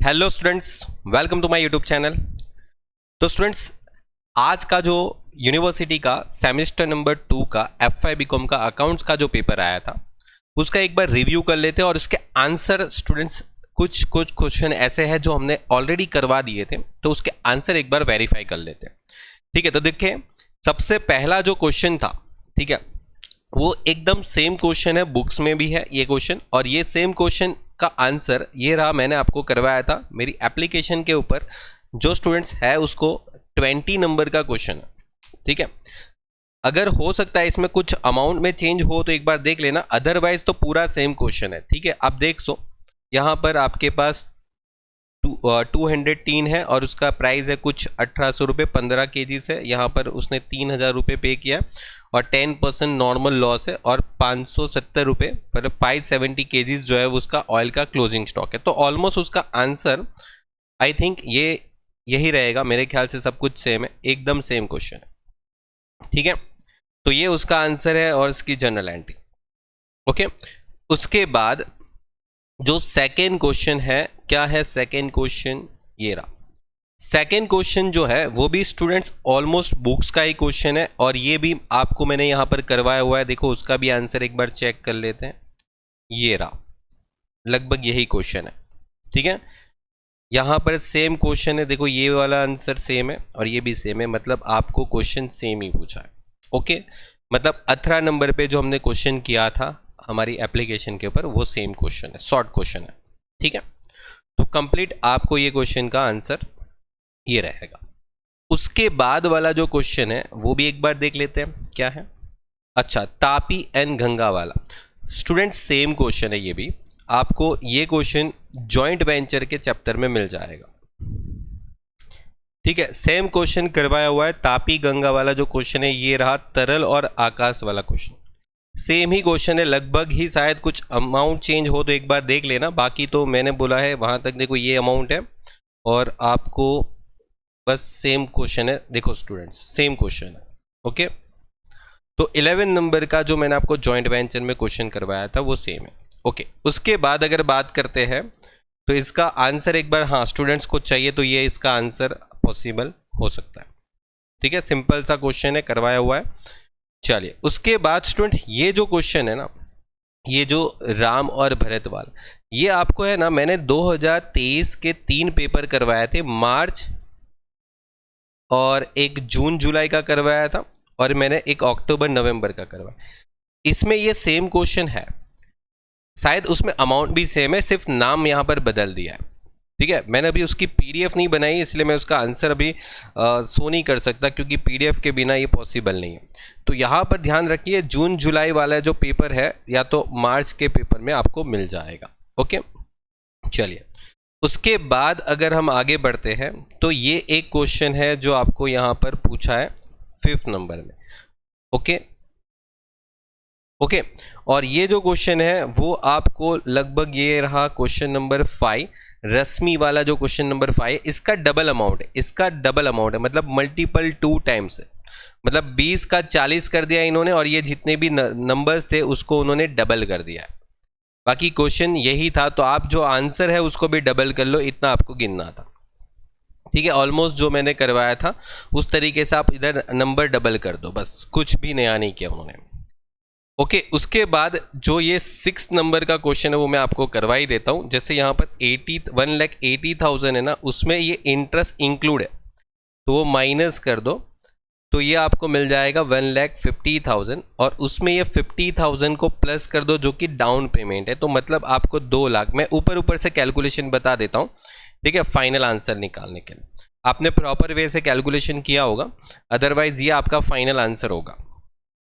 Hello students, welcome to my YouTube channel. तो students, आज का जो यूनिवर्सिटी का सेमेस्टर नंबर 2 का F5 बीकॉम का अकाउंट्स का जो पेपर आया था उसका एक बार रिव्यू कर लेते हैं और उसके आंसर स्टूडेंट्स कुछ क्वेश्चन ऐसे हैं जो हमने ऑलरेडी करवा दिए थे, तो उसके आंसर एक बार वेरीफाई कर लेते हैं। ठीक है, तो देखिए सबसे पहला जो क्वेश्चन था, ठीक है, वो एकदम सेम क्वेश्चन है, बुक्स में भी है ये क्वेश्चन, और ये सेम क्वेश्चन का आंसर ये रहा। मैंने आपको करवाया था मेरी एप्लीकेशन के ऊपर, जो स्टूडेंट्स है उसको 20 नंबर का क्वेश्चन है। ठीक है, अगर हो सकता है इसमें कुछ अमाउंट में चेंज हो तो एक बार देख लेना, अदरवाइज तो पूरा सेम क्वेश्चन है। ठीक है, आप देख सो यहाँ पर आपके पास 203 है और उसका प्राइस है कुछ 1800 रुपये 15 केजी से। यहाँ पर उसने 3000 रुपये पे किया और 10% नॉर्मल लॉस है और 570 रुपये पर 570 केजीज जो है उसका ऑयल का क्लोजिंग स्टॉक है। तो ऑलमोस्ट उसका आंसर आई थिंक ये यही रहेगा, मेरे ख्याल से सब कुछ सेम है, एकदम सेम क्वेश्चन है। ठीक है, तो ये उसका आंसर है और इसकी जनरल एंट्री। ओके, उसके बाद जो सेकेंड क्वेश्चन है, क्या है सेकेंड क्वेश्चन, ये रहा। सेकेंड क्वेश्चन जो है वो भी स्टूडेंट्स ऑलमोस्ट बुक्स का ही क्वेश्चन है और ये भी आपको मैंने यहाँ पर करवाया हुआ है। देखो उसका भी आंसर एक बार चेक कर लेते हैं, ये रहा, लगभग यही क्वेश्चन है। ठीक है, यहाँ पर सेम क्वेश्चन है, देखो ये वाला आंसर सेम है और ये भी सेम है, मतलब आपको क्वेश्चन सेम ही पूछा है। ओके, मतलब 18 नंबर पे जो हमने क्वेश्चन किया था हमारी एप्लीकेशन के ऊपर वो सेम क्वेश्चन है, शॉर्ट क्वेश्चन है। ठीक है, तो कंप्लीट आपको ये क्वेश्चन का आंसर ये रहेगा। उसके बाद वाला जो क्वेश्चन है वो भी एक बार देख लेते हैं, क्या है। अच्छा, तापी एंड गंगा वाला स्टूडेंट सेम क्वेश्चन है, ये भी आपको ये क्वेश्चन जॉइंट वेंचर के चैप्टर में मिल जाएगा। ठीक है, सेम क्वेश्चन करवाया हुआ है, तापी गंगा वाला जो क्वेश्चन है ये रहा, तरल और आकाश वाला क्वेश्चन सेम ही क्वेश्चन है, लगभग ही, शायद कुछ अमाउंट चेंज हो तो एक बार देख लेना, बाकी तो मैंने बोला है वहां तक। देखो ये अमाउंट है और आपको बस सेम क्वेश्चन है। देखो स्टूडेंट्स सेम क्वेश्चन है। ओके, तो 11 नंबर का जो मैंने आपको जॉइंट वेंचर में क्वेश्चन करवाया था वो सेम है। ओके, उसके बाद अगर बात करते हैं तो इसका आंसर एक बार, हाँ स्टूडेंट्स को चाहिए तो ये इसका आंसर पॉसिबल हो सकता है। ठीक है, सिंपल सा क्वेश्चन है, करवाया हुआ है। चलिए उसके बाद स्टूडेंट ये जो क्वेश्चन है ना, ये जो राम और भरत वाला, ये आपको है ना, मैंने 2023 के 3 पेपर करवाए थे, मार्च और एक जून जुलाई का करवाया था और मैंने एक अक्टूबर नवंबर का करवाया। इसमें ये सेम क्वेश्चन है, शायद उसमें अमाउंट भी सेम है, सिर्फ नाम यहाँ पर बदल दिया है। ठीक है, मैंने अभी उसकी पीडीएफ नहीं बनाई इसलिए मैं उसका आंसर अभी शो नहीं कर सकता, क्योंकि पीडीएफ के बिना ये पॉसिबल नहीं है। तो यहाँ पर ध्यान रखिए, जून जुलाई वाला जो पेपर है या तो मार्च के पेपर में आपको मिल जाएगा। ओके, चलिए उसके बाद अगर हम आगे बढ़ते हैं तो ये एक क्वेश्चन है जो आपको यहाँ पर पूछा है 5th नंबर में। ओके ओके, और ये जो क्वेश्चन है वो आपको लगभग ये रहा क्वेश्चन नंबर 5, रश्मि वाला जो क्वेश्चन नंबर 5, इसका डबल अमाउंट है, इसका डबल अमाउंट है, मतलब मल्टीपल 2 टाइम्स है, मतलब 20 का 40 कर दिया इन्होंने और ये जितने भी नंबर्स थे उसको उन्होंने डबल कर दिया है। बाकी क्वेश्चन यही था, तो आप जो आंसर है उसको भी डबल कर लो, इतना आपको गिनना था। ठीक है, ऑलमोस्ट जो मैंने करवाया था उस तरीके से आप इधर नंबर डबल कर दो, बस कुछ भी नया नहीं किया उन्होंने। ओके, उसके बाद जो ये 6 नंबर का क्वेश्चन है वो मैं आपको करवा ही देता हूँ। जैसे यहाँ पर 1,80,000 है ना, उसमें ये इंटरेस्ट इंक्लूड है तो वो माइनस कर दो, तो ये आपको मिल जाएगा 1,50,000 और उसमें ये 50,000 को प्लस कर दो जो कि डाउन पेमेंट है, तो मतलब आपको 2 लाख। मैं ऊपर से कैलकुलेशन बता देता हूँ, ठीक है, फाइनल आंसर निकालने के लिए आपने प्रॉपर वे से कैलकुलेशन किया होगा, अदरवाइज ये आपका फाइनल आंसर होगा।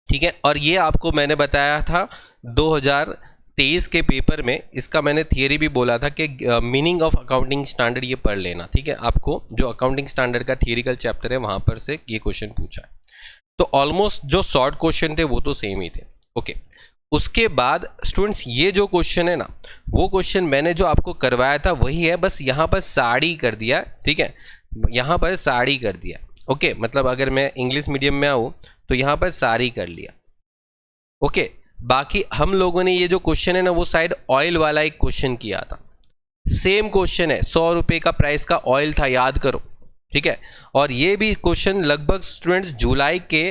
ठीक है, और ये आपको मैंने बताया था 2023 के पेपर में, इसका मैंने थियरी भी बोला था कि मीनिंग ऑफ अकाउंटिंग स्टैंडर्ड ये पढ़ लेना। ठीक है, आपको जो अकाउंटिंग स्टैंडर्ड का थियरिकल चैप्टर है वहाँ पर से ये क्वेश्चन पूछा है। तो ऑलमोस्ट जो शॉर्ट क्वेश्चन थे वो तो सेम ही थे। ओके, उसके बाद स्टूडेंट्स ये जो क्वेश्चन है ना, वो क्वेश्चन मैंने जो आपको करवाया था वही है, बस यहाँ पर साड़ी कर दिया। ठीक है, यहाँ पर साड़ी कर दिया। ओके, मतलब अगर मैं इंग्लिश मीडियम में आऊँ तो यहाँ पर साड़ी कर लिया। ओके, बाकी हम लोगों ने ये जो क्वेश्चन है ना वो शायद ऑयल वाला एक क्वेश्चन किया था, सेम क्वेश्चन है, 100 रुपये का प्राइस का ऑयल था, याद करो, ठीक है। और ये भी क्वेश्चन लगभग स्टूडेंट्स जुलाई के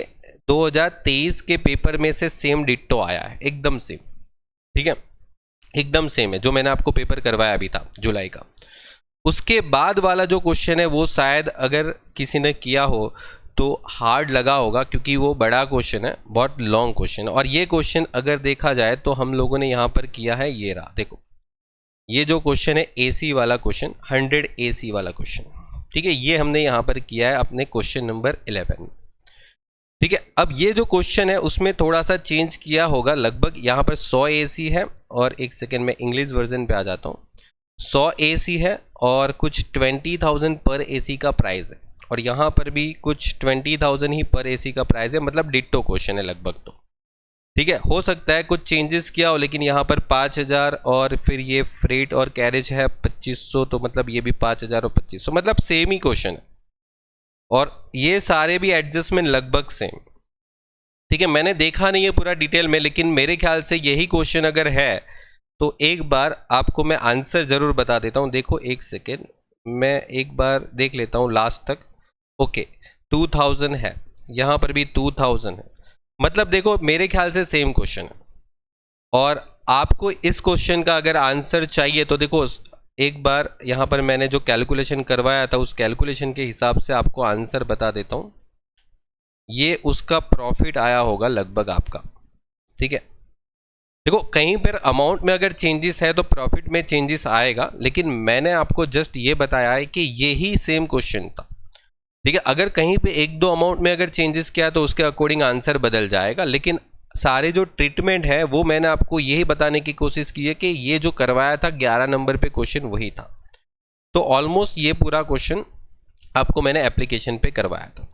2023 के पेपर में से सेम डिट्टो आया है, एकदम सेम, ठीक है, एकदम सेम है जो मैंने आपको पेपर करवाया अभी था जुलाई का। उसके बाद वाला जो क्वेश्चन है वो शायद अगर किसी ने किया हो तो हार्ड लगा होगा, क्योंकि वो बड़ा क्वेश्चन है, बहुत लॉन्ग क्वेश्चन है। और ये क्वेश्चन अगर देखा जाए तो हम लोगों ने यहाँ पर किया है, ये रहा देखो, ये जो क्वेश्चन है AC वाला क्वेश्चन, 100 AC वाला क्वेश्चन, ठीक है, ये हमने यहाँ पर किया है अपने क्वेश्चन नंबर 11, ठीक है। अब ये जो क्वेश्चन है उसमें थोड़ा सा चेंज किया होगा, लगभग यहाँ पर 100 AC है, और एक सेकेंड में इंग्लिश वर्जन पे आ जाता हूँ, 100 AC है और कुछ 20,000 पर AC का प्राइस है, और यहाँ पर भी कुछ 20,000 ही पर AC का प्राइस है, मतलब डिट्टो क्वेश्चन है लगभग, तो ठीक है। हो सकता है कुछ चेंजेस किया हो, लेकिन यहाँ पर 5,000 और फिर ये फ्रेट और कैरेज है 2500, तो मतलब ये भी 5,000 और 2500, मतलब सेम ही क्वेश्चन है, और ये सारे भी एडजस्टमेंट लगभग सेम, ठीक है। मैंने देखा नहीं है पूरा डिटेल में, लेकिन मेरे ख्याल से यही क्वेश्चन अगर है तो एक बार आपको मैं आंसर जरूर बता देता हूँ। देखो एक सेकेंड, मैं एक बार देख लेता हूँ लास्ट तक। ओके, 2000 है, यहाँ पर भी 2000 है, मतलब देखो मेरे ख्याल से सेम क्वेश्चन है। और आपको इस क्वेश्चन का अगर आंसर चाहिए तो देखो एक बार यहाँ पर मैंने जो कैलकुलेशन करवाया था उस कैलकुलेशन के हिसाब से आपको आंसर बता देता हूँ। ये उसका प्रॉफिट आया होगा लगभग आपका, ठीक है। देखो कहीं पर अमाउंट में अगर चेंजेस है तो प्रॉफिट में चेंजेस आएगा, लेकिन मैंने आपको जस्ट ये बताया है कि यही सेम क्वेश्चन था, ठीक है। अगर कहीं पे एक दो अमाउंट में अगर चेंजेस किया तो उसके अकॉर्डिंग आंसर बदल जाएगा, लेकिन सारे जो ट्रीटमेंट है वो मैंने आपको यही बताने की कोशिश की है कि ये जो करवाया था 11 नंबर पे क्वेश्चन वही था। तो ऑलमोस्ट ये पूरा क्वेश्चन आपको मैंने एप्लीकेशन पे करवाया था।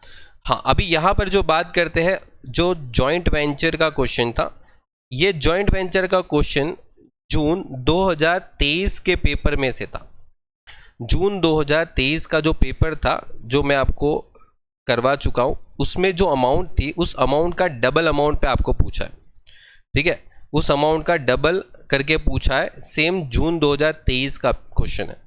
हाँ, अभी यहाँ पर जो बात करते हैं, जो जॉइंट वेंचर का क्वेश्चन था, ये जॉइंट वेंचर का क्वेश्चन जून 2023 के पेपर में से था। जून 2023 का जो पेपर था जो मैं आपको करवा चुका हूँ, उसमें जो अमाउंट थी उस अमाउंट का डबल अमाउंट पे आपको पूछा है, ठीक है। उस अमाउंट का डबल करके पूछा है, सेम जून 2023 का क्वेश्चन है,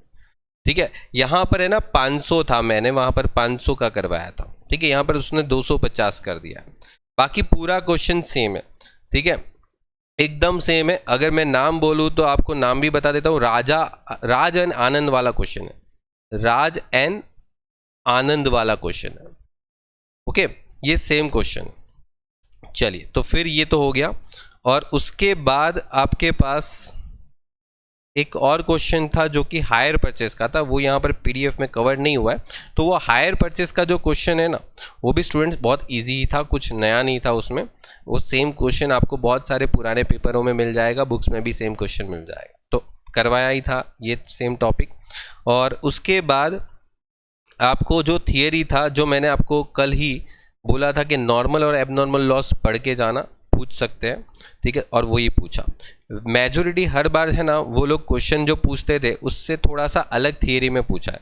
ठीक है। यहाँ पर है ना 500 था, मैंने वहाँ पर 500 का करवाया था, ठीक है। यहाँ पर उसने 250 कर दिया है। बाकी पूरा क्वेश्चन सेम है, ठीक है, एकदम सेम है। अगर मैं नाम बोलूँ तो आपको नाम भी बता देता हूँ, राज एन आनंद वाला क्वेश्चन है, राज एन आनंद वाला क्वेश्चन है, ओके, ये सेम क्वेश्चन है। चलिए, तो फिर ये तो हो गया, और उसके बाद आपके पास एक और क्वेश्चन था जो कि हायर परचेस का था, वो यहाँ पर PDF में कवर नहीं हुआ है। तो वो हायर परचेस का जो क्वेश्चन है ना, वो भी स्टूडेंट्स बहुत इजी ही था, कुछ नया नहीं था उसमें। वो सेम क्वेश्चन आपको बहुत सारे पुराने पेपरों में मिल जाएगा, बुक्स में भी सेम क्वेश्चन मिल जाएगा, तो करवाया ही था ये सेम टॉपिक। और उसके बाद आपको जो थियरी था, जो मैंने आपको कल ही बोला था कि नॉर्मल और एबनॉर्मल लॉस पढ़ के जाना, पूछ सकते हैं, ठीक है, और वही पूछा। मेजॉरिटी हर बार है ना, वो लोग क्वेश्चन जो पूछते थे उससे थोड़ा सा अलग थियरी में पूछा है,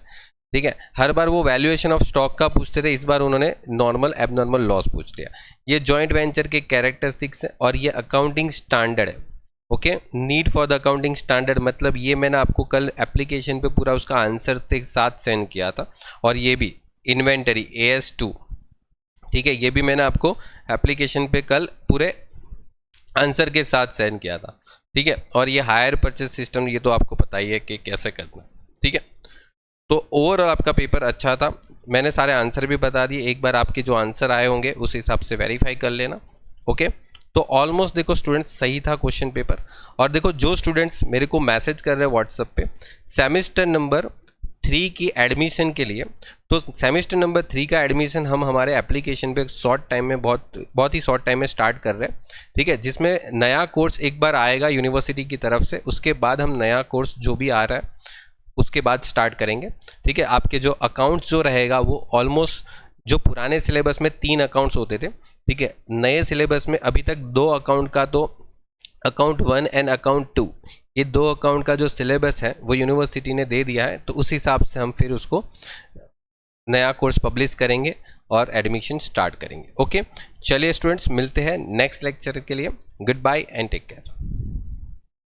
ठीक है। हर बार वो वैल्यूएशन ऑफ स्टॉक का पूछते थे, इस बार उन्होंने नॉर्मल एबनॉर्मल लॉस पूछ लिया। ये जॉइंट वेंचर के कैरेक्टरिस्टिक्स है और ये अकाउंटिंग स्टैंडर्ड है, okay. Need for the accounting standard मतलब ये मैंने आपको कल एप्लीकेशन पे पूरा उसका आंसर के साथ सेंड किया था। और ये भी इन्वेंटरी AS2, ठीक है, ये भी मैंने आपको एप्लीकेशन पे कल पूरे आंसर के साथ सेंड किया था, ठीक है। और ये हायर परचेस सिस्टम, ये तो आपको पता ही है कि कैसे करना, ठीक है। तो ओवरऑल आपका पेपर अच्छा था, मैंने सारे आंसर भी बता दिए। एक बार आपके जो आंसर आए होंगे उस हिसाब से वेरीफाई कर लेना, ओके। तो ऑलमोस्ट देखो स्टूडेंट्स सही था क्वेश्चन पेपर। और देखो जो स्टूडेंट्स मेरे को मैसेज कर रहे हैं व्हाट्सएप पे सेमेस्टर नंबर 3 की एडमिशन के लिए, तो सेमेस्टर नंबर 3 का एडमिशन हम हमारे एप्लीकेशन पे शॉर्ट टाइम में बहुत ही शॉर्ट टाइम में स्टार्ट कर रहे हैं, ठीक है। जिसमें नया कोर्स एक बार आएगा यूनिवर्सिटी की तरफ से, उसके बाद हम नया कोर्स जो भी आ रहा है उसके बाद स्टार्ट करेंगे, ठीक है। आपके जो अकाउंट्स जो रहेगा वो ऑलमोस्ट जो पुराने सिलेबस में 3 अकाउंट्स होते थे, ठीक है, नए सिलेबस में अभी तक 2 अकाउंट का, तो अकाउंट 1 एंड अकाउंट 2, ये 2 अकाउंट का जो सिलेबस है वो यूनिवर्सिटी ने दे दिया है। तो उस हिसाब से हम फिर उसको नया कोर्स पब्लिश करेंगे और एडमिशन स्टार्ट करेंगे, ओके। चलिए स्टूडेंट्स, मिलते हैं नेक्स्ट लेक्चर के लिए। Goodbye and take care.